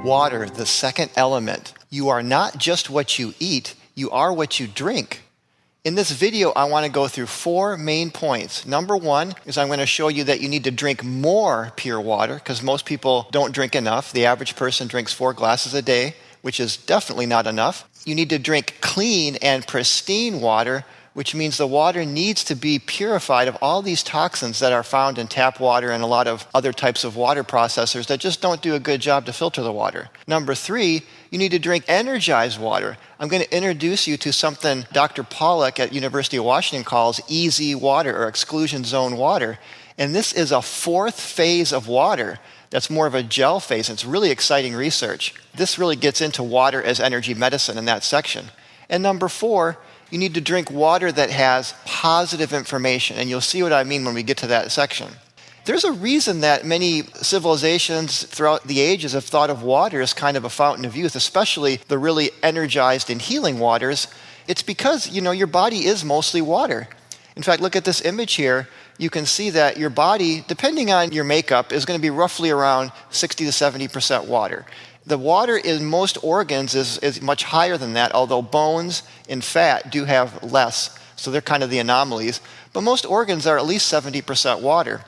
Water, the second element. You are not just what you eat, you are what you drink. In this video, I want to go through 4 main points. Number 1 is I'm going to show you that you need to drink more pure water because most people don't drink enough. The average person drinks 4 glasses a day, which is definitely not enough. You need to drink clean and pristine water, which means the water needs to be purified of all these toxins that are found in tap water and a lot of other types of water processors that just don't do a good job to filter the water. Number 3, you need to drink energized water. I'm going to introduce you to something Dr. Pollack at University of Washington calls easy water or exclusion zone water. And this is a 4th phase of water that's more of a gel phase. It's really exciting research. This really gets into water as energy medicine in that section. And number 4, you need to drink water that has positive information. And you'll see what I mean when we get to that section. There's a reason that many civilizations throughout the ages have thought of water as kind of a fountain of youth, especially the really energized and healing waters. It's because, your body is mostly water. In fact, look at this image here. You can see that your body, depending on your makeup, is going to be roughly around 60 to 70% water. The water in most organs is much higher than that, although bones and fat do have less, so they're kind of the anomalies. But most organs are at least 70% water.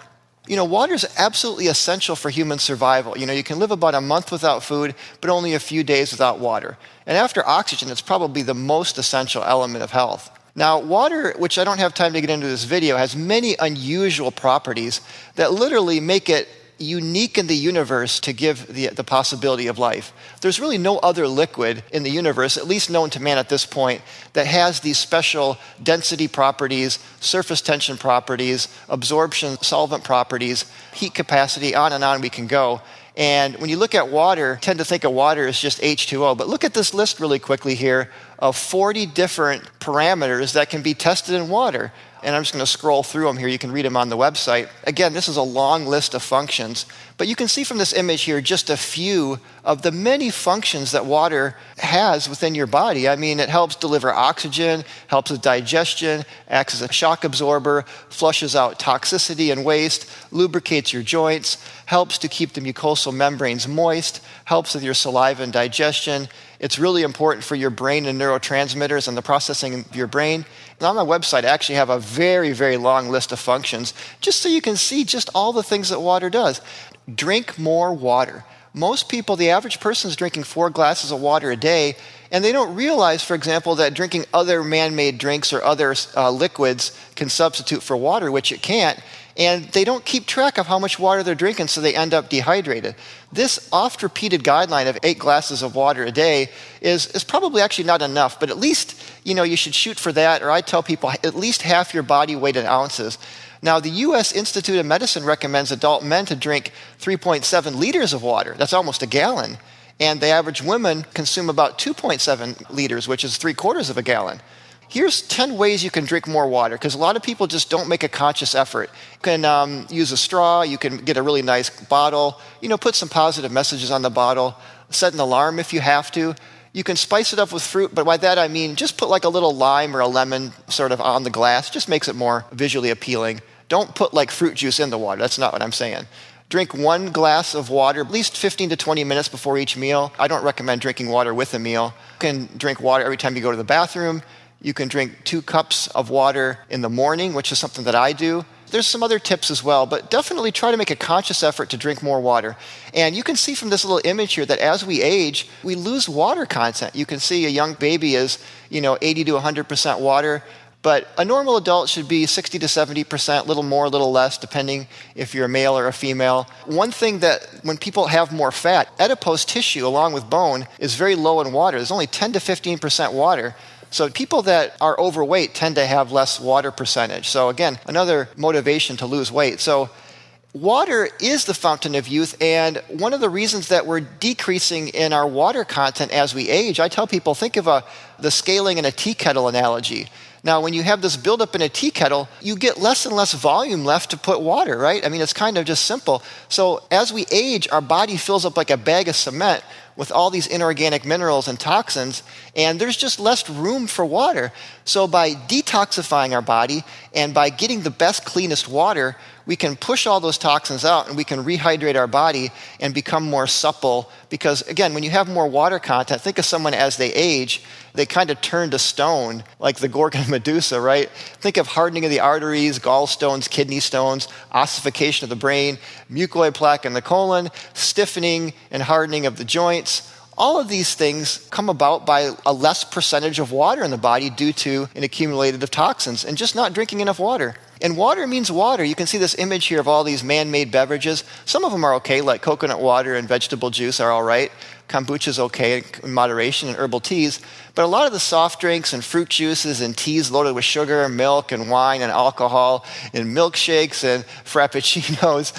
Water is absolutely essential for human survival. You can live about a month without food, but only a few days without water. And after oxygen, it's probably the most essential element of health. Now, water, which I don't have time to get into this video, has many unusual properties that literally make it unique in the universe to give the possibility of life. There's really no other liquid in the universe, at least known to man at this point, that has these special density properties, surface tension properties, absorption, solvent properties, heat capacity, on and on we can go. And when you look at water, tend to think of water as just H2O. But look at this list really quickly here of 40 different parameters that can be tested in water. And I'm just going to scroll through them here. You can read them on the website. Again, this is a long list of functions. But you can see from this image here just a few of the many functions that water has within your body. It helps deliver oxygen, helps with digestion, acts as a shock absorber, flushes out toxicity and waste, lubricates your joints, helps to keep the mucosal membranes moist, helps with your saliva and digestion. It's really important for your brain and neurotransmitters and the processing of your brain. And on my website, I actually have a very, very long list of functions, just so you can see just all the things that water does. Drink more water. Most people, the average person is drinking 4 glasses of water a day, and they don't realize, for example, that drinking other man-made drinks or other liquids can substitute for water, which it can't. And they don't keep track of how much water they're drinking, so they end up dehydrated. This oft-repeated guideline of 8 glasses of water a day is probably actually not enough, but at least, you should shoot for that, or I tell people at least half your body weight in ounces. Now, the U.S. Institute of Medicine recommends adult men to drink 3.7 liters of water. That's almost a gallon. And the average women consume about 2.7 liters, which is 3/4 of a gallon. Here's 10 ways you can drink more water, because a lot of people just don't make a conscious effort. You can use a straw, you can get a really nice bottle, put some positive messages on the bottle, set an alarm if you have to. You can spice it up with fruit, but by that I mean just put like a little lime or a lemon sort of on the glass, just makes it more visually appealing. Don't put like fruit juice in the water, that's not what I'm saying. Drink 1 glass of water at least 15 to 20 minutes before each meal. I don't recommend drinking water with a meal. You can drink water every time you go to the bathroom. You can drink 2 cups of water in the morning, which is something that I do. There's some other tips as well, but definitely try to make a conscious effort to drink more water. And you can see from this little image here that as we age, we lose water content. You can see a young baby is, 80 to 100% water, but a normal adult should be 60 to 70%, a little more, a little less, depending if you're a male or a female. One thing that when people have more fat, adipose tissue along with bone is very low in water. There's only 10 to 15% water. So people that are overweight tend to have less water percentage. So again, another motivation to lose weight. So water is the fountain of youth, and one of the reasons that we're decreasing in our water content as we age, I tell people, think of the scaling in a tea kettle analogy. Now, when you have this buildup in a tea kettle, you get less and less volume left to put water, right? It's kind of just simple. So as we age, our body fills up like a bag of cement with all these inorganic minerals and toxins, and there's just less room for water. So by detoxifying our body and by getting the best, cleanest water, we can push all those toxins out and we can rehydrate our body and become more supple. Because again, when you have more water content, think of someone as they age, they kind of turn to stone, like the Gorgon Medusa, right? Think of hardening of the arteries, gallstones, kidney stones, ossification of the brain, mucoid plaque in the colon, stiffening and hardening of the joints. All of these things come about by a less percentage of water in the body due to an accumulated of toxins and just not drinking enough water. And water means water. You can see this image here of all these man-made beverages. Some of them are okay, like coconut water and vegetable juice are all right. Kombucha's okay in moderation, and herbal teas. But a lot of the soft drinks and fruit juices and teas loaded with sugar, milk, and wine and alcohol and milkshakes and frappuccinos,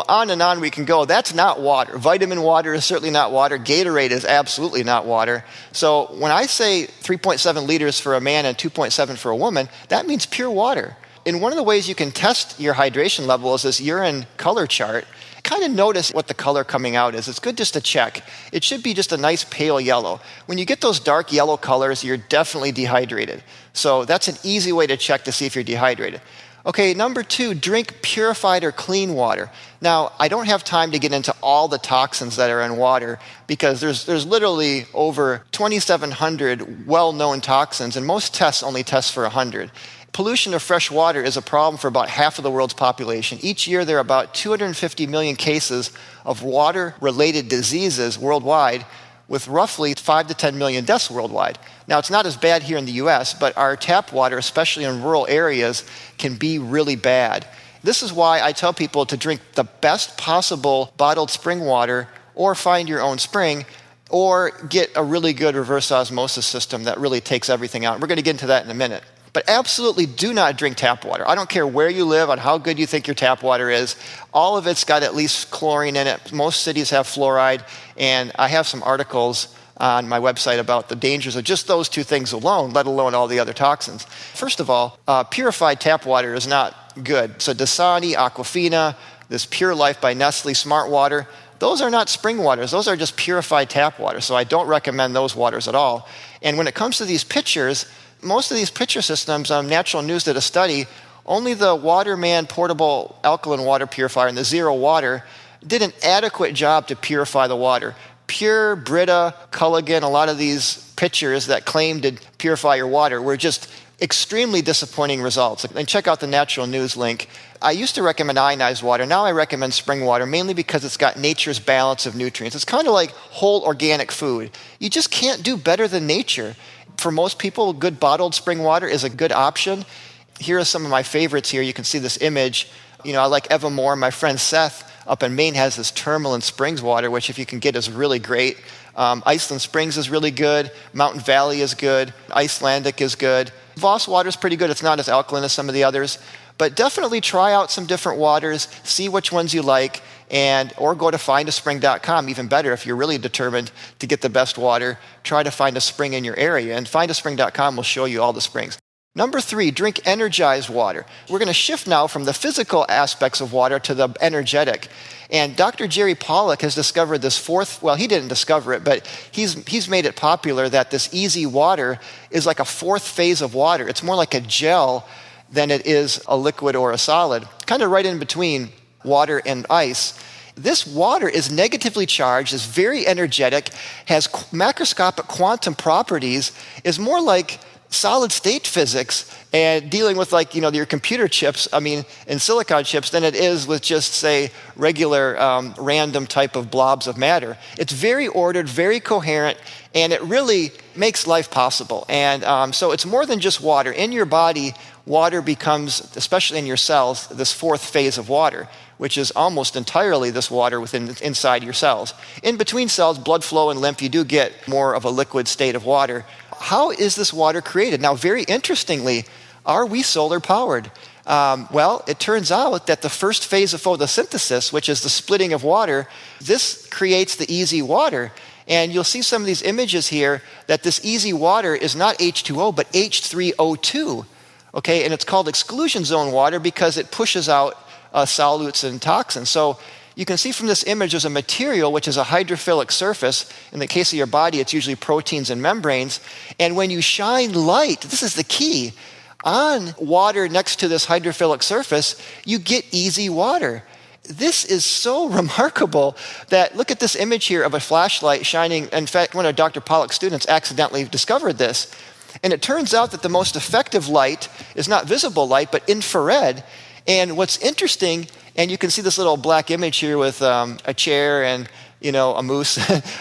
on and on we can go. That's not water. Vitamin water is certainly not water. Gatorade is absolutely not water. So when I say 3.7 liters for a man and 2.7 for a woman, that means pure water. And one of the ways you can test your hydration level is this urine color chart. Kind of notice what the color coming out is. It's good just to check. It should be just a nice pale yellow. When you get those dark yellow colors, you're definitely dehydrated. So that's an easy way to check to see if you're dehydrated. Okay, number 2, drink purified or clean water. Now, I don't have time to get into all the toxins that are in water because there's literally over 2,700 well-known toxins, and most tests only test for 100. Pollution of fresh water is a problem for about half of the world's population. Each year, there are about 250 million cases of water-related diseases worldwide, with roughly 5 to 10 million deaths worldwide. Now, it's not as bad here in the US, but our tap water, especially in rural areas, can be really bad. This is why I tell people to drink the best possible bottled spring water, or find your own spring, or get a really good reverse osmosis system that really takes everything out. We're going to get into that in a minute. But absolutely do not drink tap water. I don't care where you live, on how good you think your tap water is. All of it's got at least chlorine in it. Most cities have fluoride. And I have some articles on my website about the dangers of just those 2 things alone, let alone all the other toxins. First of all, purified tap water is not good. So Dasani, Aquafina, this Pure Life by Nestle, Smart Water, those are not spring waters. Those are just purified tap water. So I don't recommend those waters at all. And when it comes to these pitchers, most of these pitcher systems, Natural News did a study, only the Waterman portable alkaline water purifier and the Zero Water did an adequate job to purify the water. Pure, Brita, Culligan, a lot of these pitchers that claim to purify your water were just extremely disappointing results. And check out the Natural News link. I used to recommend ionized water. Now I recommend spring water, mainly because it's got nature's balance of nutrients. It's kind of like whole organic food. You just can't do better than nature. For most people, good bottled spring water is a good option. Here are some of my favorites here. You can see this image. I like Evermore. My friend Seth up in Maine has this Tourmaline Springs water, which if you can get is really great. Iceland Springs is really good. Mountain Valley is good. Icelandic is good. Voss water is pretty good. It's not as alkaline as some of the others. But definitely try out some different waters, see which ones you like, or go to findaspring.com. Even better, if you're really determined to get the best water, try to find a spring in your area. And findaspring.com will show you all the springs. Number 3, drink energized water. We're going to shift now from the physical aspects of water to the energetic. And Dr. Jerry Pollack has discovered this he didn't discover it, but he's made it popular that this easy water is like a 4th phase of water. It's more like a gel than it is a liquid or a solid, kind of right in between water and ice. This water is negatively charged, is very energetic, has macroscopic quantum properties, is more like solid state physics and dealing with your computer chips, and silicon chips, than it is with just, say, regular random type of blobs of matter. It's very ordered, very coherent, and it really makes life possible. And so it's more than just water. In your body, water becomes, especially in your cells, this 4th phase of water, which is almost entirely this water inside your cells. In between cells, blood flow and lymph, you do get more of a liquid state of water. How is this water created? Now, very interestingly, are we solar powered? Well, it turns out that the first phase of photosynthesis, which is the splitting of water, this creates the easy water. And you'll see some of these images here that this easy water is not H2O, but H3O2. Okay, and it's called exclusion zone water because it pushes out solutes and toxins. So you can see from this image there's a material which is a hydrophilic surface. In the case of your body, it's usually proteins and membranes. And when you shine light, this is the key, On water next to this hydrophilic surface, you get easy water. This is so remarkable that look at this image here of a flashlight shining. In fact, one of Dr. Pollack's students accidentally discovered this. And it turns out that the most effective light is not visible light, but infrared. And what's interesting, and you can see this little black image here with a chair and a moose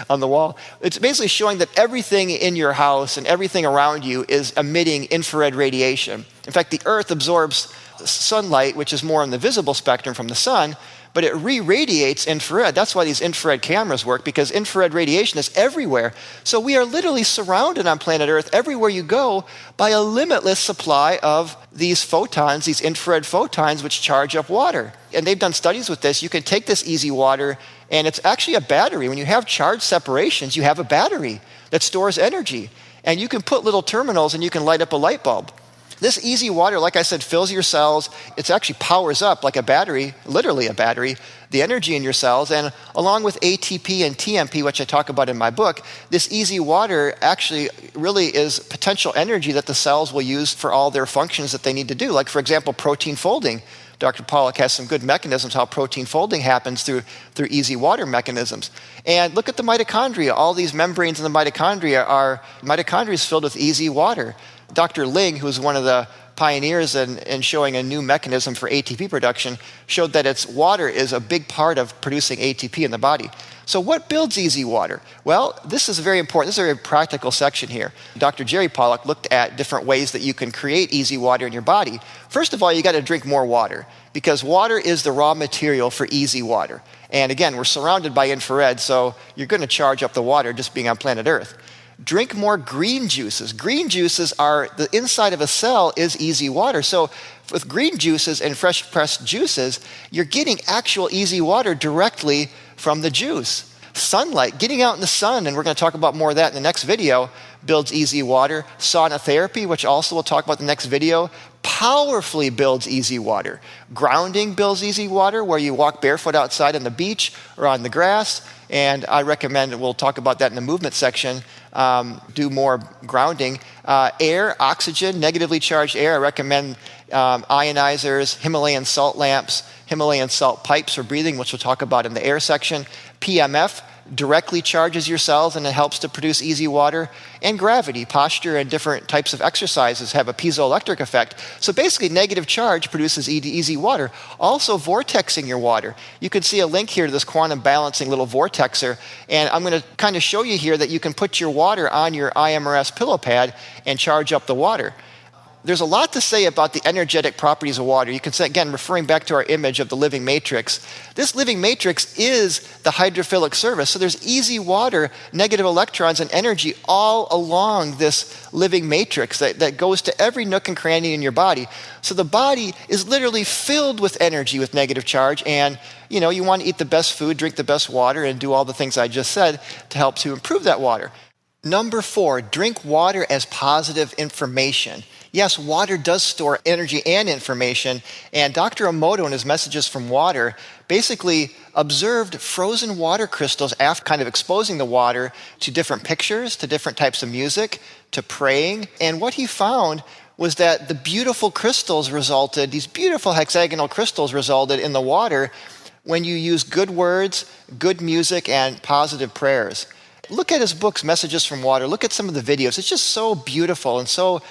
on the wall. It's basically showing that everything in your house and everything around you is emitting infrared radiation. In fact, the Earth absorbs sunlight, which is more in the visible spectrum from the sun, but it re-radiates infrared. That's why these infrared cameras work, because infrared radiation is everywhere. So we are literally surrounded on planet Earth, everywhere you go, by a limitless supply of these photons, these infrared photons, which charge up water. And they've done studies with this. You can take this easy water, and it's actually a battery. When you have charge separations, you have a battery that stores energy. And you can put little terminals, and you can light up a light bulb. This easy water, like I said, fills your cells. It actually powers up like a battery, literally a battery, the energy in your cells. And along with ATP and TMP, which I talk about in my book, this easy water actually really is potential energy that the cells will use for all their functions that they need to do. Like, for example, protein folding. Dr. Pollack has some good mechanisms how protein folding happens through easy water mechanisms. And look at the mitochondria. All these membranes in the mitochondria is filled with easy water. Dr. Ling, who's one of the pioneers in showing a new mechanism for ATP production, showed that water is a big part of producing ATP in the body. So what builds easy water? Well, this is very important. This is a very practical section here. Dr. Jerry Pollack looked at different ways that you can create easy water in your body. First of all, you got to drink more water, because water is the raw material for easy water. And again, we're surrounded by infrared, so you're going to charge up the water just being on planet Earth. Drink more green juices. Green juices are, the inside of a cell is easy water. So with green juices and fresh pressed juices, you're getting actual easy water directly from the juice. Sunlight, getting out in the sun, and we're going to talk about more of that in the next video, builds easy water. Sauna therapy, which also we'll talk about in the next video, powerfully builds easy water. Grounding builds easy water, where you walk barefoot outside on the beach or on the grass. And I recommend, we'll talk about that in the movement section, do more grounding. Air, oxygen, negatively charged air, I recommend ionizers, Himalayan salt lamps, Himalayan salt pipes for breathing, which we'll talk about in the air section. PEMF directly charges your cells, and it helps to produce easy water. And gravity, posture, and different types of exercises have a piezoelectric effect. So basically, negative charge produces easy water. Also, vortexing your water. You can see a link here to this quantum balancing little vortexer. And I'm going to kind of show you here that you can put your water on your iMRS pillow pad and charge up the water. There's a lot to say about the energetic properties of water. You can say, again, referring back to our image of the living matrix, this living matrix is the hydrophilic surface. So there's easy water, negative electrons, and energy all along this living matrix that goes to every nook and cranny in your body. So the body is literally filled with energy with negative charge, and you want to eat the best food, drink the best water, and do all the things I just said to help to improve that water. Number 4, drink water as positive information. Yes, water does store energy and information, and Dr. Emoto in his Messages from Water basically observed frozen water crystals after kind of exposing the water to different pictures, to different types of music, to praying. And what he found was that the beautiful crystals resulted, these beautiful hexagonal crystals resulted in the water when you use good words, good music, and positive prayers. Look at his books, Messages from Water. Look at some of the videos. It's just so beautiful and so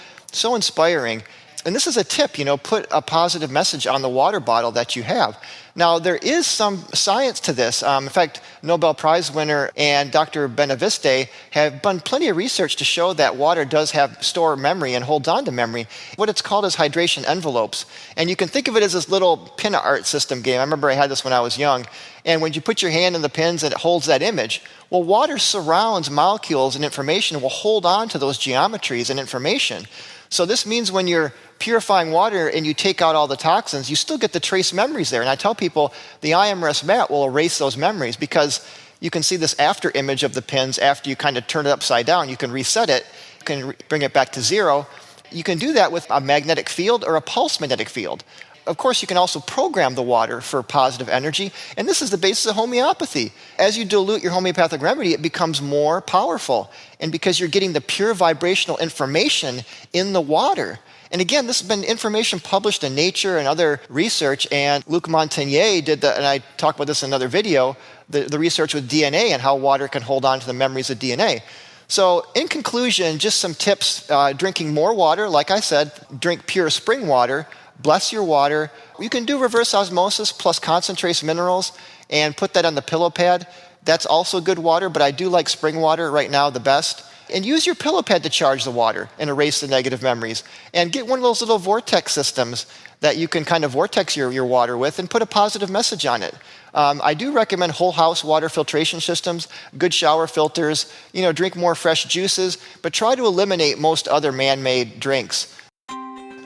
inspiring. And this is a tip, put a positive message on the water bottle that you have. Now, there is some science to this. In fact, Nobel Prize winner and Dr. Benaviste have done plenty of research to show that water does store memory and holds on to memory. What it's called is hydration envelopes. And you can think of it as this little pin art system game. I remember I had this when I was young. And when you put your hand in the pins, it holds that image. Well, water surrounds molecules and information and will hold on to those geometries and information. So this means when you're purifying water and you take out all the toxins, you still get the trace memories there. And I tell people the iMRS mat will erase those memories, because you can see this after image of the pins after you kind of turn it upside down. You can reset it. You can bring it back to 0. You can do that with a magnetic field or a pulse magnetic field. Of course, you can also program the water for positive energy, and this is the basis of homeopathy. As you dilute your homeopathic remedy, it becomes more powerful, and because you're getting the pure vibrational information in the water. And again, this has been information published in Nature and other research, and Luc Montagnier did and I talked about this in another video, the research with DNA and how water can hold on to the memories of DNA. So in conclusion, just some tips. Drinking more water, like I said, drink pure spring water, bless your water. You can do reverse osmosis plus concentrates minerals and put that on the pillow pad. That's also good water, but I do like spring water right now the best. And use your pillow pad to charge the water and erase the negative memories. And get one of those little Vortex systems that you can kind of vortex your water with and put a positive message on it. I do recommend whole house water filtration systems, good shower filters, drink more fresh juices, but try to eliminate most other man-made drinks.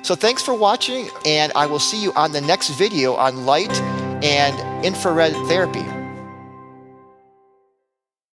So thanks for watching, and I will see you on the next video on light and infrared therapy.